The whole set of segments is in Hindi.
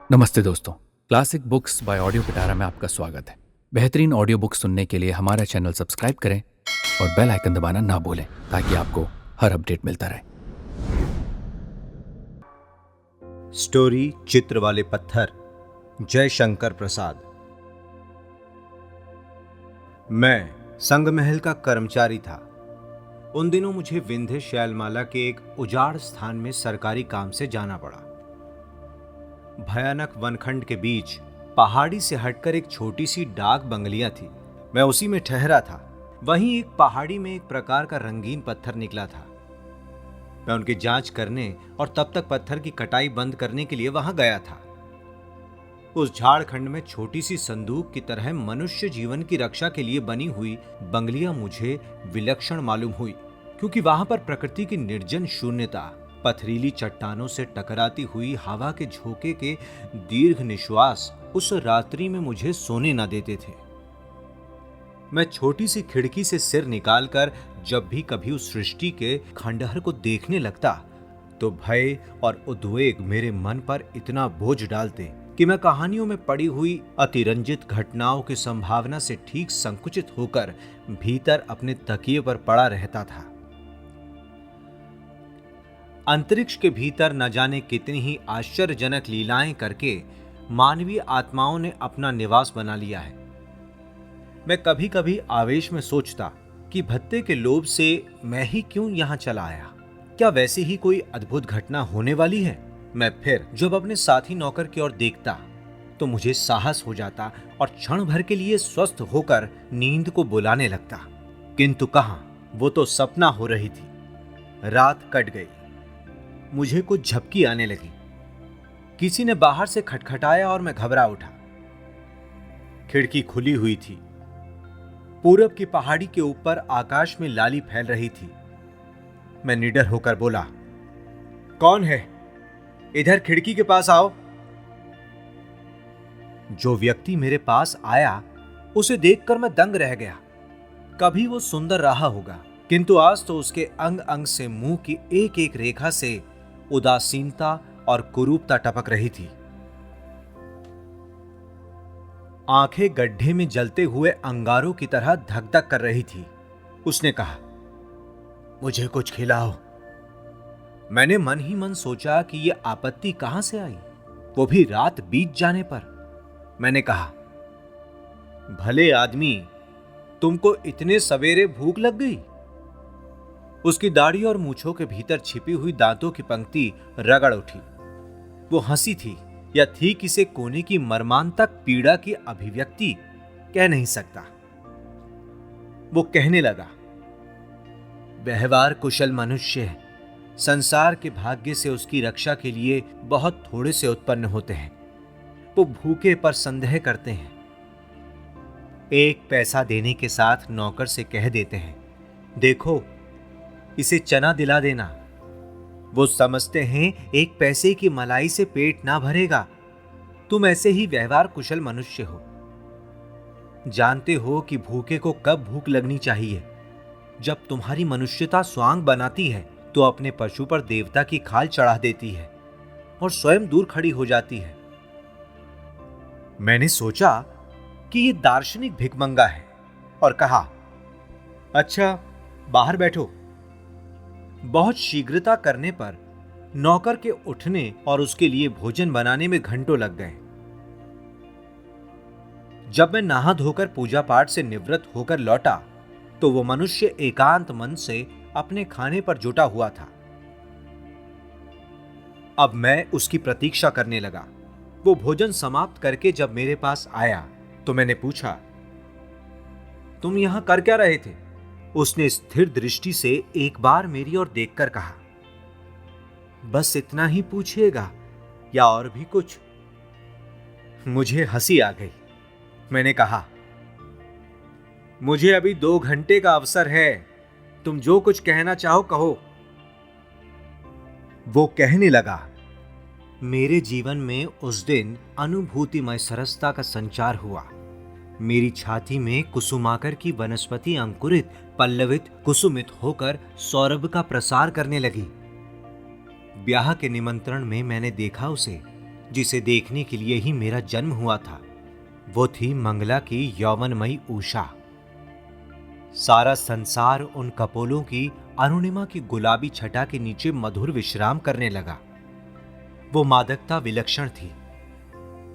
नमस्ते दोस्तों। क्लासिक बुक्स बाय ऑडियो पिटारा में आपका स्वागत है। बेहतरीन ऑडियो बुक सुनने के लिए हमारा चैनल सब्सक्राइब करें और बेल आइकन दबाना ना भूलें ताकि आपको हर अपडेट मिलता रहे। स्टोरी चित्र वाले पत्थर, जयशंकर प्रसाद। मैं संगमहल का कर्मचारी था। उन दिनों मुझे विंध्य शैलमाला के एक उजाड़ स्थान में सरकारी काम से जाना पड़ा। भयानक वनखंड के बीच पहाड़ी से हटकर एक छोटी सी डाक बंगलियां थी। मैं उसी में ठहरा था। वहीं एक पहाड़ी में एक प्रकार का रंगीन पत्थर निकला था। मैं उनकी जांच करने और तब तक पत्थर की कटाई बंद करने के लिए वहां गया था। उस झाड़खंड में छोटी सी संदूक की तरह मनुष्य जीवन की रक्षा के लिए बनी हुई बंगलियां मुझे विलक्षण मालूम हुई, क्योंकि वहां पर प्रकृति की निर्जन शून्यता, पथरीली चट्टानों से टकराती हुई हवा के झोंके के दीर्घ निश्वास उस रात्रि में मुझे सोने न देते थे। मैं छोटी सी खिड़की से सिर निकालकर जब भी कभी उस सृष्टि के खंडहर को देखने लगता तो भय और उद्वेग मेरे मन पर इतना बोझ डालते कि मैं कहानियों में पड़ी हुई अतिरंजित घटनाओं की संभावना से ठीक संकुचित होकर भीतर अपने तकिए पर पड़ा रहता था। अंतरिक्ष के भीतर न जाने कितनी ही आश्चर्यजनक लीलाएं करके मानवीय आत्माओं ने अपना निवास बना लिया है। मैं कभी कभी आवेश में सोचता कि भत्ते के लोभ से मैं ही क्यों यहां चला आया। क्या वैसी ही कोई अद्भुत घटना होने वाली है? मैं फिर जब अपने साथी नौकर की ओर देखता तो मुझे साहस हो जाता और क्षण भर के लिए स्वस्थ होकर नींद को बुलाने लगता। किंतु कहां, वो तो सपना हो रही थी। रात कट गई। मुझे कुछ झपकी आने लगी। किसी ने बाहर से खटखटाया और मैं घबरा उठा। खिड़की खुली हुई थी। पूरब की पहाड़ी के ऊपर आकाश में लाली फैल रही थी। मैं निडर होकर बोला, कौन है? इधर खिड़की के पास आओ। जो व्यक्ति मेरे पास आया उसे देखकर मैं दंग रह गया। कभी वो सुंदर रहा होगा, किंतु आज तो उसके अंग अंग से मुंह की एक एक रेखा से उदासीनता और कुरूपता टपक रही थी। आंखें गड्ढे में जलते हुए अंगारों की तरह धक धक कर रही थी। उसने कहा, मुझे कुछ खिलाओ। मैंने मन ही मन सोचा कि यह आपत्ति कहां से आई, वो भी रात बीत जाने पर। मैंने कहा, भले आदमी, तुमको इतने सवेरे भूख लग गई? उसकी दाढ़ी और मूंछों के भीतर छिपी हुई दांतों की पंक्ति रगड़ उठी। वो हंसी थी या थी किसे कोने की मर्मांतक पीड़ा की अभिव्यक्ति, कह नहीं सकता। वो कहने लगा, व्यवहार कुशल मनुष्य संसार के भाग्य से उसकी रक्षा के लिए बहुत थोड़े से उत्पन्न होते हैं। वो भूखे पर संदेह करते हैं। एक पैसा देने के साथ नौकर से कह देते हैं, देखो इसे चना दिला देना। वो समझते हैं एक पैसे की मलाई से पेट ना भरेगा। तुम ऐसे ही व्यवहार कुशल मनुष्य हो। जानते हो कि भूखे को कब भूख लगनी चाहिए। जब तुम्हारी मनुष्यता स्वांग बनाती है तो अपने पशु पर देवता की खाल चढ़ा देती है और स्वयं दूर खड़ी हो जाती है। मैंने सोचा कि ये दार्शनिक भिखमंगा है और कहा, अच्छा बाहर बैठो। बहुत शीघ्रता करने पर नौकर के उठने और उसके लिए भोजन बनाने में घंटों लग गए। जब मैं नहा धोकर पूजा पाठ से निवृत्त होकर लौटा तो वो मनुष्य एकांत मन से अपने खाने पर जुटा हुआ था। अब मैं उसकी प्रतीक्षा करने लगा। वो भोजन समाप्त करके जब मेरे पास आया तो मैंने पूछा, तुम यहां कर क्या रहे थे? उसने स्थिर दृष्टि से एक बार मेरी ओर देखकर कहा, बस इतना ही पूछिएगा या और भी कुछ? मुझे हंसी आ गई। मैंने कहा, मुझे अभी 2 घंटे का अवसर है। तुम जो कुछ कहना चाहो कहो। वो कहने लगा, मेरे जीवन में उस दिन अनुभूतिमय सरसता का संचार हुआ। मेरी छाती में कुसुमाकर की वनस्पति अंकुरित, पल्लवित, कुसुमित होकर सौरभ का प्रसार करने लगी। ब्याह के निमंत्रण में मैंने देखा उसे, जिसे देखने के लिए ही मेरा जन्म हुआ था। वो थी मंगला की यौवनमयी उषा। सारा संसार उन कपोलों की अरुणिमा की गुलाबी छटा के नीचे मधुर विश्राम करने लगा। वो मादकता विलक्षण थी।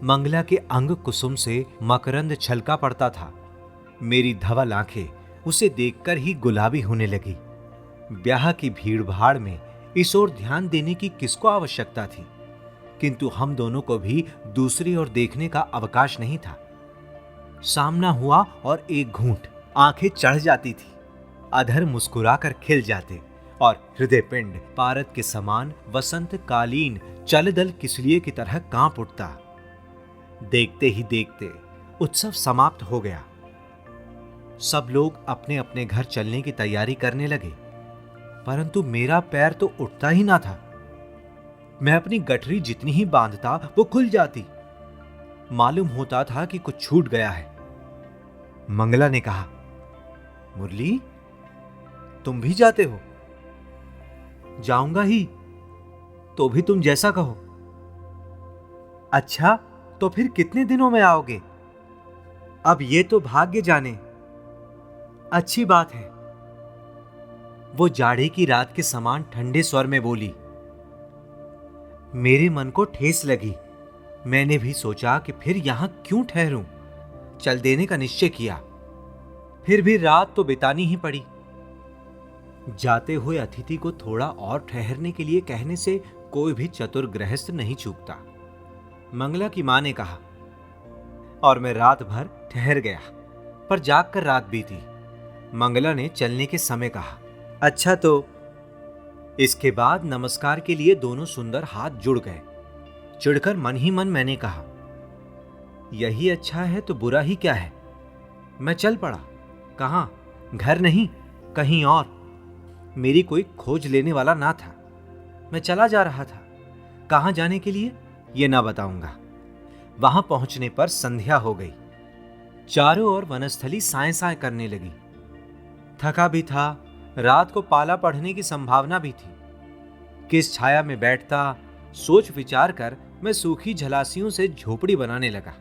मंगला के अंग कुसुम से मकरंद छलका पड़ता था। मेरी धवल आंखें उसे देखकर ही गुलाबी होने लगी। ब्याह की भीड़ भाड़ में इस ओर ध्यान देने की किसको आवश्यकता थी, किंतु हम दोनों को भी दूसरी ओर देखने का अवकाश नहीं था। सामना हुआ और एक घूंट, आंखें चढ़ जाती थी, अधर मुस्कुराकर खिल जाते और हृदय पिंड पारद के समान वसंत कालीन चलदल किसलिए की तरह कांप उठता। देखते ही देखते उत्सव समाप्त हो गया। सब लोग अपने अपने घर चलने की तैयारी करने लगे, परंतु मेरा पैर तो उठता ही ना था। मैं अपनी गठरी जितनी ही बांधता वो खुल जाती। मालूम होता था कि कुछ छूट गया है। मंगला ने कहा, मुरली, तुम भी जाते हो? जाऊंगा ही, तो भी तुम जैसा कहो। अच्छा, तो फिर कितने दिनों में आओगे? अब ये तो भाग्य जाने। अच्छी बात है। वो जाड़े की रात के समान ठंडे स्वर में बोली। मेरे मन को ठेस लगी। मैंने भी सोचा कि फिर यहां क्यों ठहरूं, चल देने का निश्चय किया। फिर भी रात तो बितानी ही पड़ी। जाते हुए अतिथि को थोड़ा और ठहरने के लिए कहने से कोई भी चतुर गृहस्थ नहीं चूकता। मंगला की मां ने कहा, और मैं रात भर ठहर गया, पर जागकर रात बीती। मंगला ने चलने के समय कहा, अच्छा तो। इसके बाद नमस्कार के लिए दोनों सुंदर हाथ जुड़ गए। चिढ़कर मन ही मन मैंने कहा, यही अच्छा है तो बुरा ही क्या है। मैं चल पड़ा। कहां? घर नहीं, कहीं और। मेरी कोई खोज लेने वाला ना था। मैं चला जा रहा था। कहां जाने के लिए यह ना बताऊंगा। वहां पहुंचने पर संध्या हो गई। चारों ओर वनस्थली साए साए करने लगी। थका भी था, रात को पाला पढ़ने की संभावना भी थी। किस छाया में बैठता, सोच विचार कर मैं सूखी झलासियों से झोपड़ी बनाने लगा।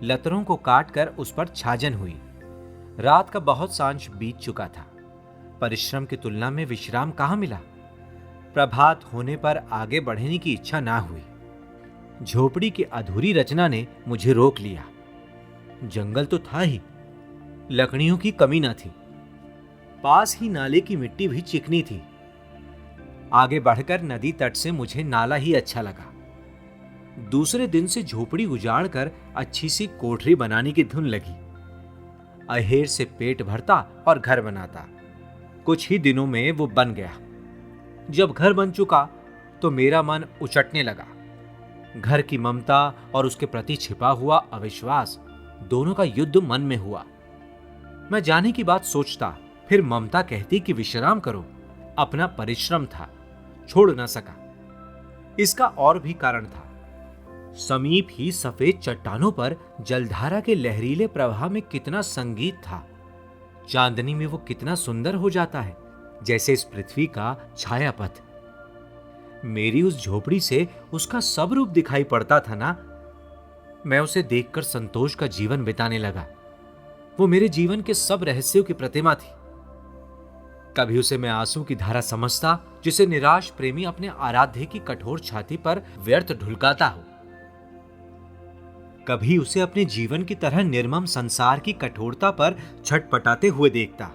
लतरों को काटकर उस पर छाजन हुई। रात का बहुत सांझ बीत चुका था। परिश्रम की तुलना में विश्राम कहां मिला। प्रभात होने पर आगे बढ़ने की इच्छा ना हुई। झोपड़ी की अधूरी रचना ने मुझे रोक लिया। जंगल तो था ही, लकड़ियों की कमी न थी। पास ही नाले की मिट्टी भी चिकनी थी। आगे बढ़कर नदी तट से मुझे नाला ही अच्छा लगा। दूसरे दिन से झोपड़ी उजाड़ कर अच्छी सी कोठरी बनाने की धुन लगी। अहेर से पेट भरता और घर बनाता। कुछ ही दिनों में वो बन गया। जब घर बन चुका तो मेरा मन उचटने लगा। घर की ममता और उसके प्रति छिपा हुआ अविश्वास दोनों का युद्ध मन में हुआ। मैं जाने की बात सोचता, फिर ममता कहती कि विश्राम करो। अपना परिश्रम था, छोड़ ना सका। इसका और भी कारण था। समीप ही सफेद चट्टानों पर जलधारा के लहरीले प्रवाह में कितना संगीत था। चांदनी में वो कितना सुंदर हो जाता है, जैसे इस पृथ्वी का छायापथ। मेरी उस झोपड़ी से उसका सब रूप दिखाई पड़ता था ना। मैं उसे देखकर संतोष का जीवन बिताने लगा। वो मेरे जीवन के सब रहस्यों की प्रतिमा थी। कभी उसे मैं आंसू की धारा समझता, जिसे निराश प्रेमी अपने आराध्य की कठोर छाती पर व्यर्थ ढुलकाता हो। कभी उसे अपने जीवन की तरह निर्मम संसार की कठोरता पर छटपटाते हुए देखता।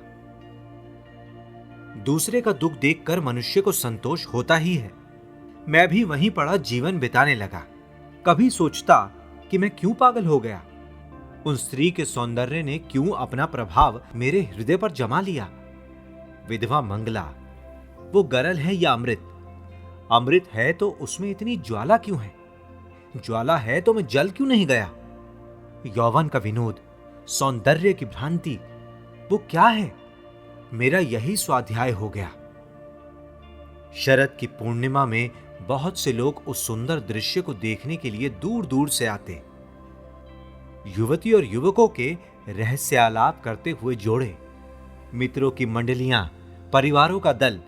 दूसरे का दुख देखकर मनुष्य को संतोष होता ही है। मैं भी वहीं पड़ा जीवन बिताने लगा। कभी सोचता कि मैं क्यों पागल हो गया। उन स्त्री के सौंदर्य ने क्यों अपना प्रभाव मेरे हृदय पर जमा लिया। विधवा मंगला, वो गरल है या अमृत? अमृत है तो उसमें इतनी ज्वाला क्यों है? ज्वाला है तो मैं जल क्यों नहीं गया? यौवन का विनोद, सौंदर्य की भ्रांति, वो क्या है? मेरा यही स्वाध्याय हो गया। शरद की पूर्णिमा में बहुत से लोग उस सुंदर दृश्य को देखने के लिए दूर दूर से आते। युवती और युवकों के रहस्यालाप करते हुए जोड़े, मित्रों की मंडलियां, परिवारों का दल,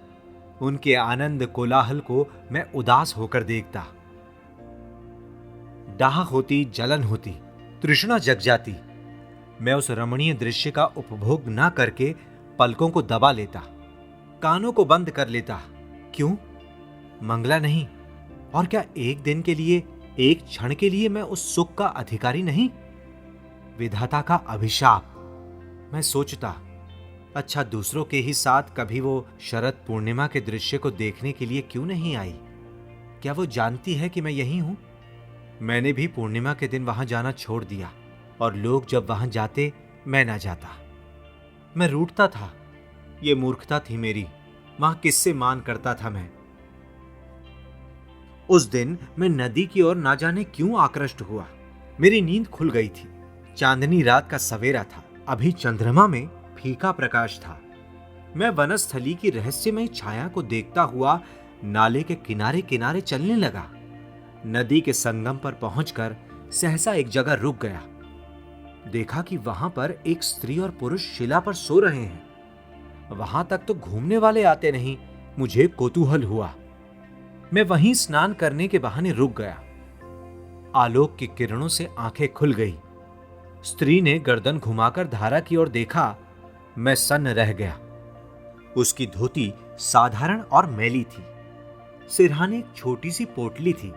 उनके आनंद कोलाहल को मैं उदास होकर देखता। डाह होती, जलन होती, तृष्णा जग जाती। मैं उस रमणीय दृश्य का उपभोग ना करके पलकों को दबा लेता, कानों को बंद कर लेता। क्यों? मंगला नहीं, और क्या एक दिन के लिए, एक क्षण के लिए मैं उस सुख का अधिकारी नहीं? विधाता का अभिशाप। मैं सोचता, अच्छा दूसरों के ही साथ कभी वो शरद पूर्णिमा के दृश्य को देखने के लिए क्यों नहीं आई? क्या वो जानती है कि मैं यहीं हूं? मैंने भी पूर्णिमा के दिन वहां जाना छोड़ दिया, और लोग जब वहां जाते मैं ना जाता। मैं रूठता था, ये मूर्खता थी मेरी। वहां किससे मान करता था मैं? उस दिन मैं नदी की ओर ना जाने क्यों आकृष्ट हुआ। मेरी नींद खुल गई थी। चांदनी रात का सवेरा था, अभी चंद्रमा में फीका प्रकाश था। मैं वनस्थली की रहस्यमय छाया को देखता हुआ नाले के किनारे किनारे चलने लगा। नदी के संगम पर पहुंचकर सहसा एक जगह रुक गया। देखा कि वहां पर एक स्त्री और पुरुष शिला पर सो रहे हैं। वहां तक तो घूमने वाले आते नहीं। मुझे कौतूहल हुआ। मैं वहीं स्नान करने के बहाने रुक गया। आलोक की किरणों से आंखें खुल गई। स्त्री ने गर्दन घुमाकर धारा की ओर देखा। मैं सन्न रह गया। उसकी धोती साधारण और मैली थी। सिरहाने एक छोटी सी पोटली थी।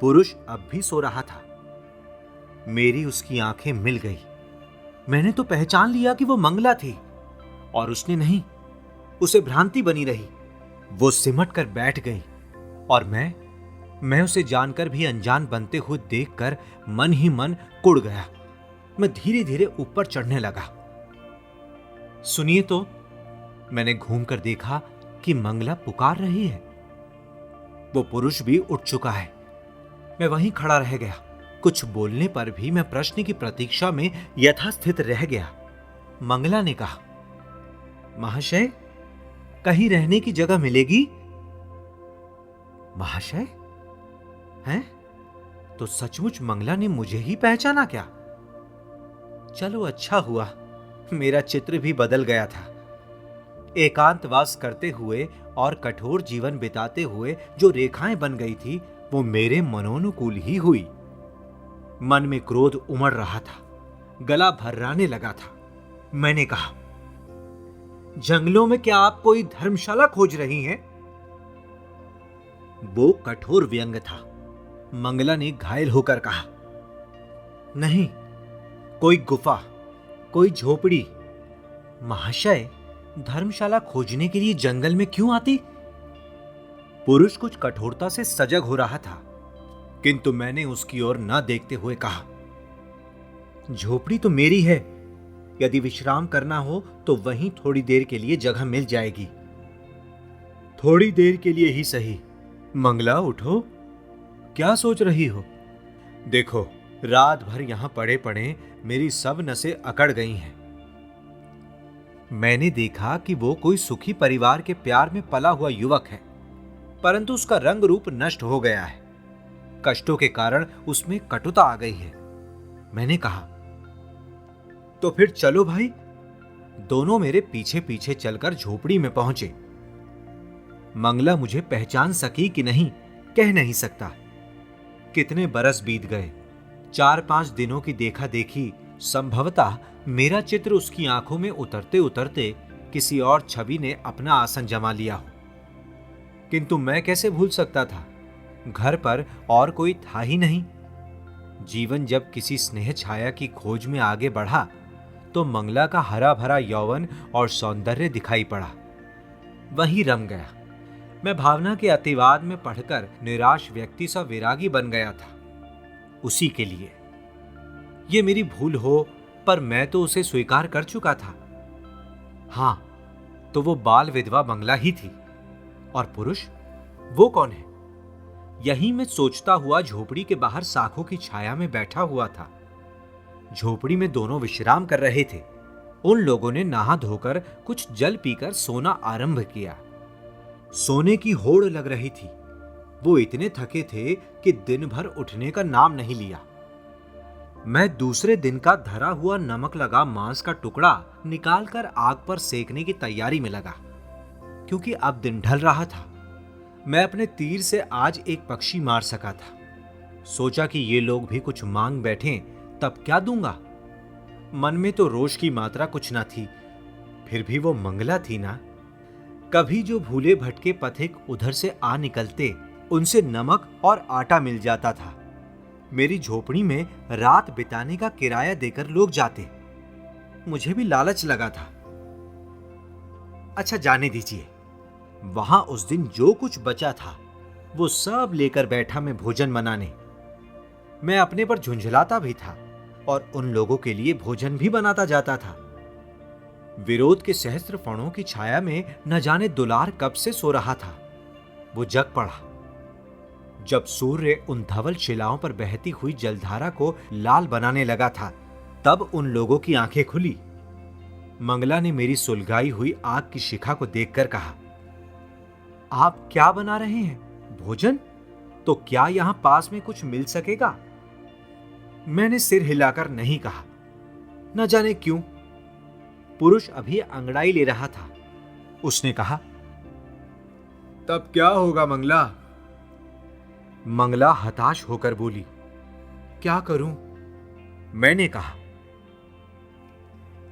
पुरुष अब भी सो रहा था। मेरी उसकी आंखें मिल गई। मैंने तो पहचान लिया कि वो मंगला थी, और उसने नहीं। उसे भ्रांति बनी रही। वो सिमट कर बैठ गई, और मैं उसे जानकर भी अनजान बनते हुए देखकर मन ही मन कुड़ गया। मैं धीरे धीरे ऊपर चढ़ने लगा। सुनिए तो, मैंने घूमकर देखा कि मंगला पुकार रही है। वो पुरुष भी उठ चुका है। मैं वहीं खड़ा रह गया। कुछ बोलने पर भी मैं प्रश्न की प्रतीक्षा में यथास्थित रह गया। मंगला ने कहा, महाशय, कहीं रहने की जगह मिलेगी? महाशय? हैं? तो सचमुच मंगला ने मुझे ही पहचाना क्या? चलो अच्छा हुआ, मेरा चित्र भी बदल गया था। एकांतवास करते हुए और कठोर जीवन बिताते हुए जो रेखाएं बन गई थी, वो मेरे मनोनुकूल ही हुई। मन में क्रोध उमड़ रहा था, गला भर्राने लगा था। मैंने कहा, जंगलों में क्या आप कोई धर्मशाला खोज रही हैं? वो कठोर व्यंग था। मंगला ने घायल होकर कहा, नहीं, कोई गुफा, कोई झोपड़ी। महाशय, धर्मशाला खोजने के लिए जंगल में क्यों आती? पुरुष कुछ कठोरता से सजग हो रहा था, किंतु मैंने उसकी ओर न देखते हुए कहा, झोपड़ी तो मेरी है। यदि विश्राम करना हो तो वहीं थोड़ी देर के लिए जगह मिल जाएगी। थोड़ी देर के लिए ही सही। मंगला, उठो। क्या सोच रही हो? देखो, रात भर यहां पड़े पड़े मेरी सब नसें अकड़ गई हैं। मैंने देखा कि वो कोई सुखी परिवार के प्यार में पला हुआ युवक है, परंतु उसका रंग रूप नष्ट हो गया है। कष्टों के कारण उसमें कटुता आ गई है। मैंने कहा, तो फिर चलो भाई। दोनों मेरे पीछे पीछे चलकर झोपड़ी में पहुंचे। मंगला मुझे पहचान सकी कि नहीं, कह नहीं सकता। कितने बरस बीत गए। 4-5 दिनों की देखा देखी संभवतः मेरा चित्र उसकी आंखों में उतरते उतरते किसी और छवि ने अपना आसन जमा लिया हो। किंतु मैं कैसे भूल सकता था? घर पर और कोई था ही नहीं। जीवन जब किसी स्नेह छाया की खोज में आगे बढ़ा तो मंगला का हरा भरा यौवन और सौंदर्य दिखाई पड़ा। वहीं रम गया। मैं भावना के अतिवाद में पढ़कर निराश व्यक्ति सा विरागी बन गया था। उसी के लिए ये मेरी भूल हो, पर मैं तो उसे स्वीकार कर चुका था। हां, तो वो बाल विधवा मंगला ही थी। और पुरुष, वो कौन है? यही मैं सोचता हुआ झोपड़ी के बाहर साखों की छाया में बैठा हुआ था। झोपड़ी में दोनों विश्राम कर रहे थे। उन लोगों ने नहा धोकर कुछ जल पीकर सोना आरंभ किया। सोने की होड़ लग रही थी। वो इतने थके थे कि दिन भर उठने का नाम नहीं लिया। मैं दूसरे दिन का धरा हुआ नमक लगा मांस का टुकड़ा निकालकर आग पर सेकने की तैयारी में लगा, क्योंकि अब दिन ढल रहा था। मैं अपने तीर से आज एक पक्षी मार सका था। सोचा कि ये लोग भी कुछ मांग बैठें तब क्या दूंगा। मन में तो रोष की मात्रा कुछ ना थी, फिर भी वो मंगला थी ना। कभी जो भूले भटके पथिक उधर से आ निकलते, उनसे नमक और आटा मिल जाता था। मेरी झोपड़ी में रात बिताने का किराया देकर लोग जाते। मुझे भी लालच लगा था। अच्छा जाने दीजिए। वहां उस दिन जो कुछ बचा था वो सब लेकर बैठा मैं भोजन बनाने। मैं अपने पर झुंझलाता भी था और उन लोगों के लिए भोजन भी बनाता जाता था। विरोध के सहस्त्र फणों की छाया में न जाने दुलार कब से सो रहा था। वो जग पड़ा। जब सूर्य उन धवल शिलाओं पर बहती हुई जलधारा को लाल बनाने लगा था, तब उन लोगों की आंखें खुली। मंगला ने मेरी सुलगाई हुई आग की शिखा को देखकर कहा, आप क्या बना रहे हैं? भोजन? तो क्या यहां पास में कुछ मिल सकेगा? मैंने सिर हिलाकर नहीं कहा। न जाने क्यों, पुरुष अभी अंगड़ाई ले रहा था। उसने कहा, तब क्या होगा मंगला? मंगला हताश होकर बोली, क्या करूं? मैंने कहा,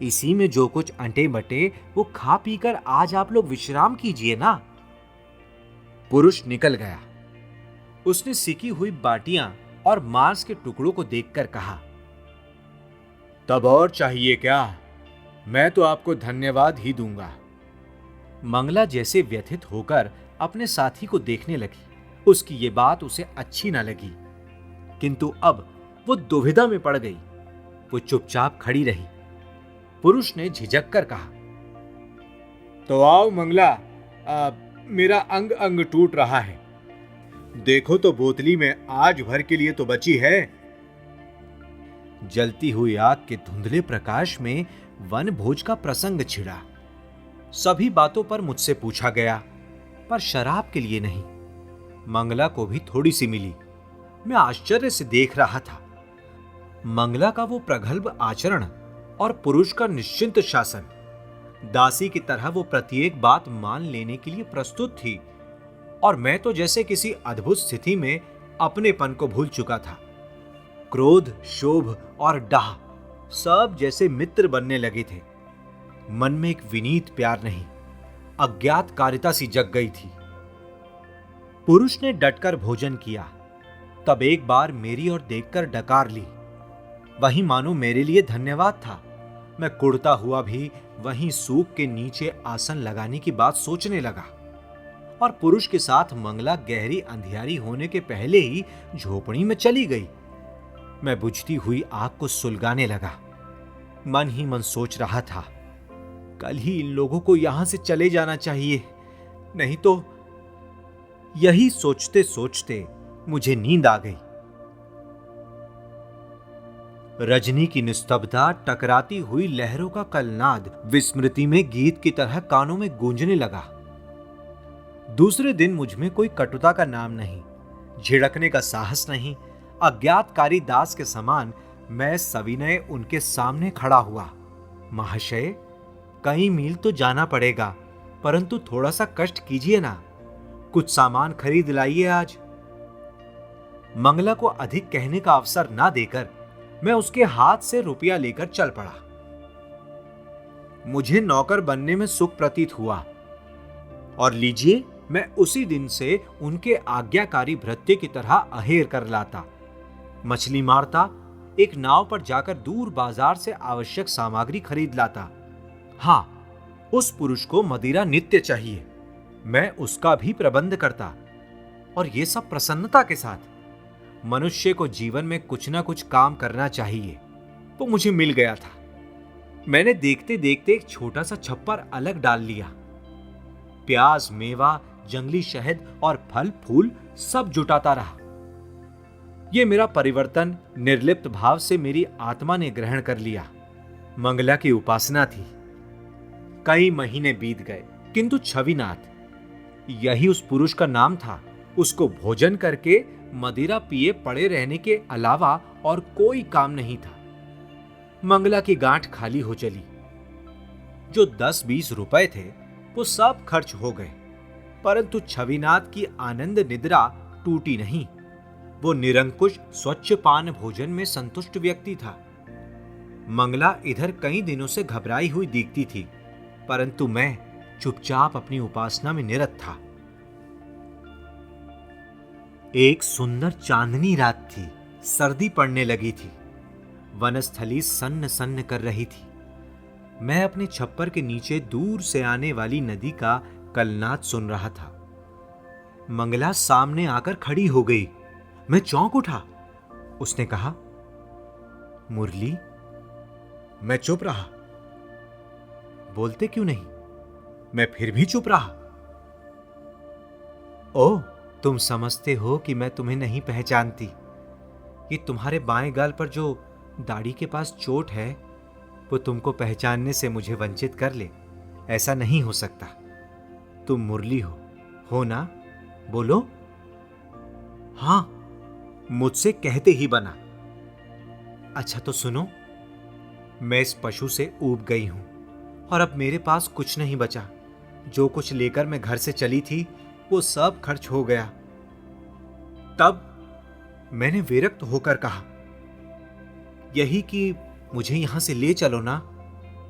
इसी में जो कुछ अंटे बटे वो खा पीकर आज आप लोग विश्राम कीजिए ना। पुरुष निकल गया। उसने सिकी हुई बाटियां और मांस के टुकड़ों को देखकर कहा, तब और चाहिए क्या? मैं तो आपको धन्यवाद ही दूंगा। मंगला जैसे व्यथित होकर अपने साथी को देखने लगी। उसकी ये बात उसे अच्छी ना लगी, किंतु अब वो दुविधा में पड़ गई। वो चुपचाप खड़ी रही। पुरुष ने झिझक कर कहा, तो आओ मंगला, मेरा अंग अंग टूट रहा है। देखो तो बोतली में आज भर के लिए तो बची है। जलती हुई आग के धुंधले प्रकाश में वन भोज का प्रसंग छिड़ा। सभी बातों पर मुझसे पूछा गया, पर शराब के लिए नहीं। मंगला को भी थोड़ी सी मिली। मैं आश्चर्य से देख रहा था। मंगला का वो प्रगल्भ आचरण और पुरुष का निश्चिंत शासन। दासी की तरह वो प्रत्येक बात मान लेने के लिए प्रस्तुत थी, और मैं तो जैसे किसी अद्भुत स्थिति में अपनेपन को भूल चुका था। क्रोध, शोभ और डाह सब जैसे मित्र बनने लगे थे। मन में एक विनीत प्यार नहीं, अज्ञात कारिता सी जग गई थी। पुरुष ने डटकर भोजन किया, तब एक बार मेरी ओर देखकर डकार ली। वही मानो मेरे लिए धन्यवाद था। मैं कुड़ता हुआ भी वहीं सूक के नीचे आसन लगाने की बात सोचने लगा, और पुरुष के साथ मंगला गहरी अंधियारी होने के पहले ही झोपड़ी में चली गई। मैं बुझती हुई आग को सुलगाने लगा। मन ही मन सोच रहा था, कल ही इन लोगों को यहां से चले जाना चाहिए, नहीं तो। यही सोचते सोचते मुझे नींद आ गई। रजनी की निस्तब्धता, टकराती हुई लहरों का कलनाद विस्मृति में गीत की तरह कानों में गूंजने लगा। दूसरे दिन मुझ में कोई कटुता का नाम नहीं, झिड़कने का साहस नहीं। अज्ञातकारी दास के समान मैं सविनय उनके सामने खड़ा हुआ। महाशय, कई मील तो जाना पड़ेगा, परंतु थोड़ा सा कष्ट कीजिए ना। कुछ सामान खरीद लाइए आज। मंगला को अधिक कहने का अवसर ना देकर मैं उसके हाथ से रुपया लेकर चल पड़ा। मुझे नौकर बनने में सुख प्रतीत हुआ, और लीजिए, मैं उसी दिन से उनके आज्ञाकारी भृत्य की तरह अहेर कर लाता, मछली मारता, एक नाव पर जाकर दूर बाजार से आवश्यक सामग्री खरीद लाता। हां, उस पुरुष को मदिरा नित्य चाहिए, मैं उसका भी प्रबंध करता, और यह सब प्रसन्नता के साथ। मनुष्य को जीवन में कुछ ना कुछ काम करना चाहिए, वो मुझे मिल गया था। मैंने देखते देखते एक छोटा सा छप्पर अलग डाल लिया। प्याज, मेवा, जंगली शहद और फल फूल सब जुटाता रहा। यह मेरा परिवर्तन निर्लिप्त भाव से मेरी आत्मा ने ग्रहण कर लिया। मंगला की उपासना थी। कई महीने बीत गए, किंतु छविनाथ, यही उस पुरुष का नाम था, उसको भोजन करके मदिरा पिए पड़े रहने के अलावा और कोई काम नहीं था। मंगला की गांठ खाली हो चली। जो 10-20 रुपए थे वो सब खर्च हो गए, परंतु छविनाथ की आनंद निद्रा टूटी नहीं। वो निरंकुश स्वच्छ पान भोजन में संतुष्ट व्यक्ति था। मंगला इधर कई दिनों से घबराई हुई दिखती थी, परंतु मैं चुपचाप अपनी उपासना में निरत था। एक सुंदर चांदनी रात थी। सर्दी पड़ने लगी थी। वनस्थली सन्न सन्न कर रही थी। मैं अपने छप्पर के नीचे दूर से आने वाली नदी का कलनाद सुन रहा था। मंगला सामने आकर खड़ी हो गई। मैं चौंक उठा। उसने कहा, मुरली। मैं चुप रहा। बोलते क्यों नहीं? मैं फिर भी चुप रहा। ओह, तुम समझते हो कि मैं तुम्हें नहीं पहचानती। ये तुम्हारे बाएं गाल पर जो दाढ़ी के पास चोट है, वो तुमको पहचानने से मुझे वंचित कर ले। ऐसा नहीं हो सकता। तुम मुरली हो ना? बोलो। हां, मुझसे कहते ही बना। अच्छा तो सुनो, मैं इस पशु से ऊब गई हूं और अब मेरे पास कुछ नहीं बचा। जो कुछ लेकर मैं घर से चली थी वो सब खर्च हो गया। तब मैंने विरक्त होकर कहा, यही कि मुझे यहां से ले चलो ना।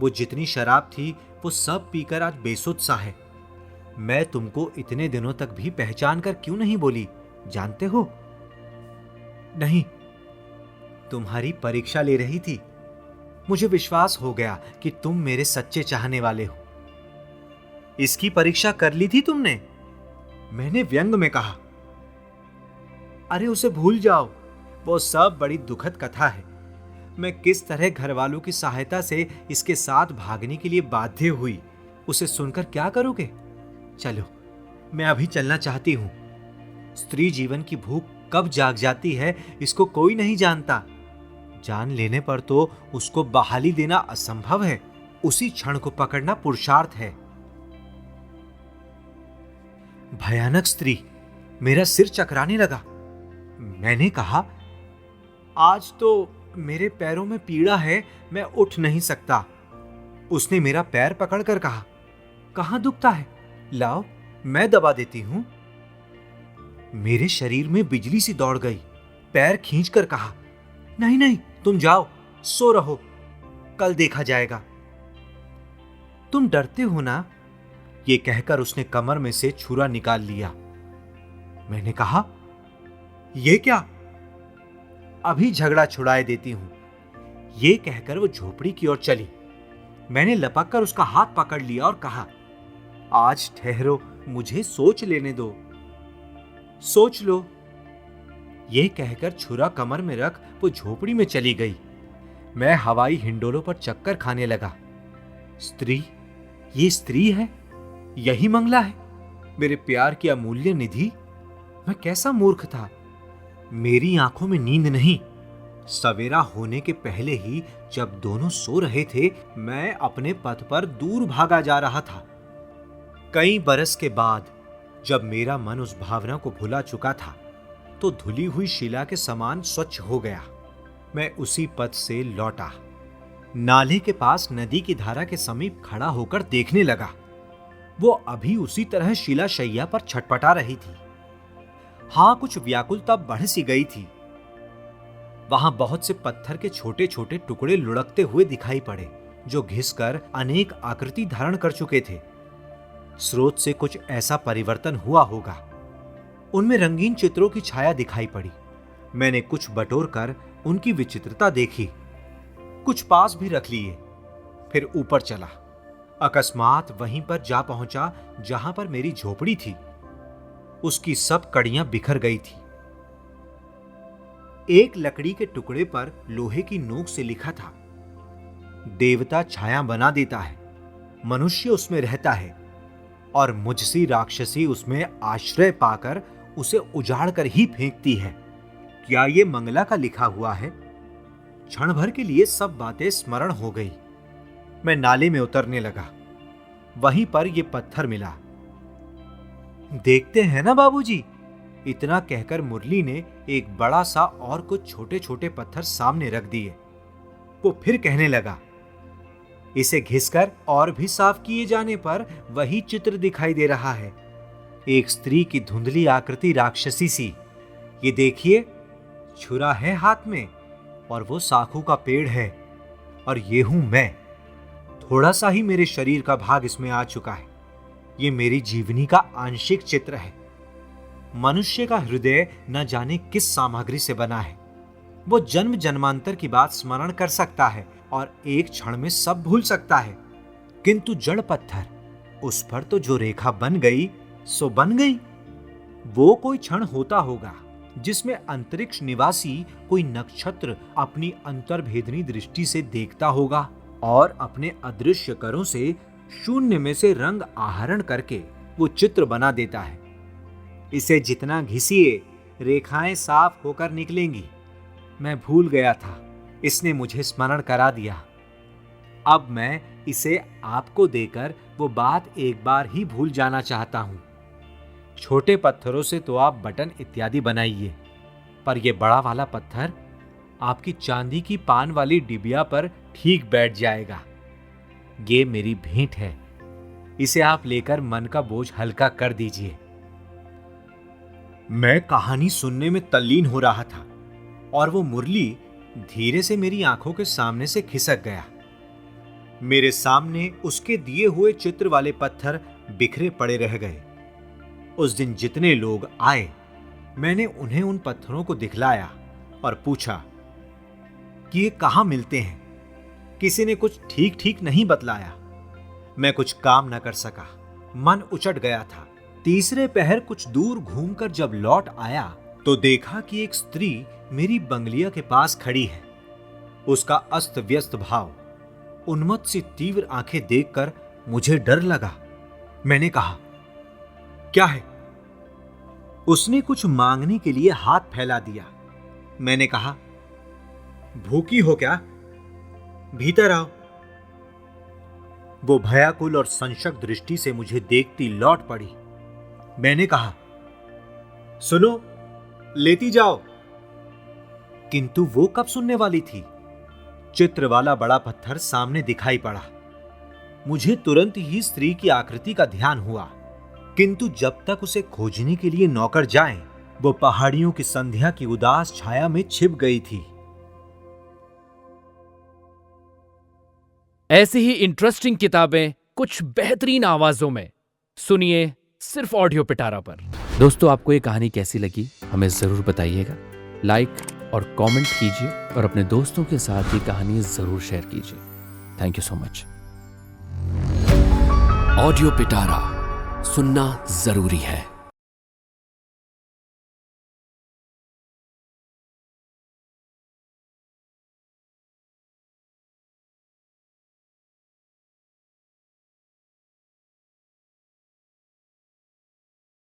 वो जितनी शराब थी वो सब पीकर आज बेसुध सा है। मैं तुमको इतने दिनों तक भी पहचान कर क्यों नहीं बोली, जानते हो? नहीं, तुम्हारी परीक्षा ले रही थी। मुझे विश्वास हो गया कि तुम मेरे सच्चे चाहने वाले हो। इसकी परीक्षा कर ली थी तुमने? मैंने व्यंग में कहा। अरे उसे भूल जाओ, वो सब बड़ी दुखद कथा है। मैं किस तरह घर वालों की सहायता से इसके साथ भागने के लिए बाध्य हुई, उसे सुनकर क्या करोगे? चलो, मैं अभी चलना चाहती हूं। स्त्री जीवन की भूख कब जाग जाती है इसको कोई नहीं जानता। जान लेने पर तो उसको बहाली देना असंभव है। उसी क्षण को पकड़ना पुरुषार्थ है। भयानक स्त्री। मेरा सिर चकराने लगा। मैंने कहा, आज तो मेरे पैरों में पीड़ा है, मैं उठ नहीं सकता। उसने मेरा पैर पकड़कर कहा, कहां दुखता है? लाओ, मैं दबा देती हूं। मेरे शरीर में बिजली सी दौड़ गई। पैर खींचकर कहा, नहीं नहीं, तुम जाओ, सो रहो, कल देखा जाएगा। तुम डरते हो ना? ये कहकर उसने कमर में से छुरा निकाल लिया। मैंने कहा, ये क्या? अभी झगड़ा छुड़ाए देती हूं। ये कहकर वो झोपड़ी की ओर चली। मैंने लपक कर उसका हाथ पकड़ लिया और कहा, आज ठहरो, मुझे सोच लेने दो। सोच लो। ये कहकर छुरा कमर में रख वो झोपड़ी में चली गई। मैं हवाई हिंडोलों पर चक्कर खाने लगा। स्त्री, ये स्त्री है? यही मंगला है, मेरे प्यार की अमूल्य निधि? मैं कैसा मूर्ख था। मेरी आंखों में नींद नहीं। सवेरा होने के पहले ही जब दोनों सो रहे थे, मैं अपने पथ पर दूर भागा जा रहा था। कई बरस के बाद जब मेरा मन उस भावना को भुला चुका था, तो धुली हुई शिला के समान स्वच्छ हो गया। मैं उसी पथ से लौटा। नाले के पास नदी की धारा के समीप खड़ा होकर देखने लगा। वो अभी उसी तरह शिला शैया पर छटपटा रही थी। हां, कुछ व्याकुलता बढ़ सी गई थी। वहां बहुत से पत्थर के छोटे छोटे टुकड़े लुढ़कते हुए दिखाई पड़े, जो घिसकर अनेक आकृति धारण कर चुके थे। स्रोत से कुछ ऐसा परिवर्तन हुआ होगा। उनमें रंगीन चित्रों की छाया दिखाई पड़ी। मैंने कुछ बटोर कर उनकी विचित्रता देखी, कुछ पास भी रख लिए, फिर ऊपर चला। अकस्मात वहीं पर जा पहुंचा जहां पर मेरी झोपड़ी थी। उसकी सब कड़ियां बिखर गई थी। एक लकड़ी के टुकड़े पर लोहे की नोक से लिखा था, देवता छाया बना देता है, मनुष्य उसमें रहता है और मुझसी राक्षसी उसमें आश्रय पाकर उसे उजाड़ कर ही फेंकती है। क्या ये मंगला का लिखा हुआ है? क्षण भर के लिए सब बातें स्मरण हो गई। मैं नाले में उतरने लगा। वहीं पर यह पत्थर मिला। देखते हैं ना बाबूजी, इतना कहकर मुरली ने एक बड़ा सा और कुछ छोटे छोटे पत्थर सामने रख दिए। वो फिर कहने लगा, इसे घिसकर और भी साफ किए जाने पर वही चित्र दिखाई दे रहा है। एक स्त्री की धुंधली आकृति राक्षसी सी। ये देखिए, छुरा है हाथ में और वो साखू का पेड़ है और ये हूं मैं। थोड़ा सा ही मेरे शरीर का भाग इसमें आ चुका है। ये मेरी जीवनी का आंशिक चित्र है। मनुष्य का हृदय न जाने किस सामग्री से बना है। वो जन्म जन्मांतर की बात स्मरण कर सकता है और एक क्षण में सब भूल सकता है, किंतु जड़ पत्थर, उस पर तो जो रेखा बन गई सो बन गई। वो कोई क्षण होता होगा जिसमें अंतरिक्ष निवासी कोई नक्षत्र अपनी अंतर्भेदनी दृष्टि से देखता होगा और अपने अदृश्य करों से शून्य में से रंग आहरण करके वो चित्र बना देता है। इसे जितना घिसिए रेखाएं साफ होकर निकलेंगी। मैं भूल गया था, इसने मुझे स्मरण करा दिया। अब मैं इसे आपको देकर वो बात एक बार ही भूल जाना चाहता हूं। छोटे पत्थरों से तो आप बटन इत्यादि बनाइए, पर यह बड़ा वाला पत्थर आपकी चांदी की पान वाली डिबिया पर ठीक बैठ जाएगा। ये मेरी भेंट है, इसे आप लेकर मन का बोझ हल्का कर दीजिए। मैं कहानी सुनने में तल्लीन हो रहा था और वो मुरली धीरे से मेरी आंखों के सामने से खिसक गया। मेरे सामने उसके दिए हुए चित्र वाले पत्थर बिखरे पड़े रह गए। उस दिन जितने लोग आए, मैंने उन्हें उन पत्थरों को दिखलाया और पूछा कि ये कहां मिलते हैं। किसी ने कुछ ठीक ठीक नहीं बतलाया। मैं कुछ काम न कर सका, मन उचट गया था। तीसरे पहर कुछ दूर घूमकर जब लौट आया तो देखा कि एक स्त्री मेरी बंगलिया के पास खड़ी है। उसका अस्त व्यस्त भाव, उन्मत्त सी तीव्र आंखें देखकर मुझे डर लगा। मैंने कहा, क्या है? उसने कुछ मांगने के लिए हाथ फैला दिया। मैंने कहा, भूखी हो क्या? भीतर आओ। वो भयाकुल और संशक दृष्टि से मुझे देखती लौट पड़ी। मैंने कहा, सुनो, लेती जाओ। किंतु वो कब सुनने वाली थी? चित्र वाला बड़ा पत्थर सामने दिखाई पड़ा। मुझे तुरंत ही स्त्री की आकृति का ध्यान हुआ, किंतु जब तक उसे खोजने के लिए नौकर जाएं, वो पहाड़ियों की संध्या की उदास छाया में छिप गई थी। ऐसी ही इंटरेस्टिंग किताबें कुछ बेहतरीन आवाजों में सुनिए सिर्फ ऑडियो पिटारा पर। दोस्तों, आपको ये कहानी कैसी लगी हमें जरूर बताइएगा। लाइक और कमेंट कीजिए और अपने दोस्तों के साथ ये कहानी जरूर शेयर कीजिए। Thank you so much. Audio पिटारा सुनना जरूरी है।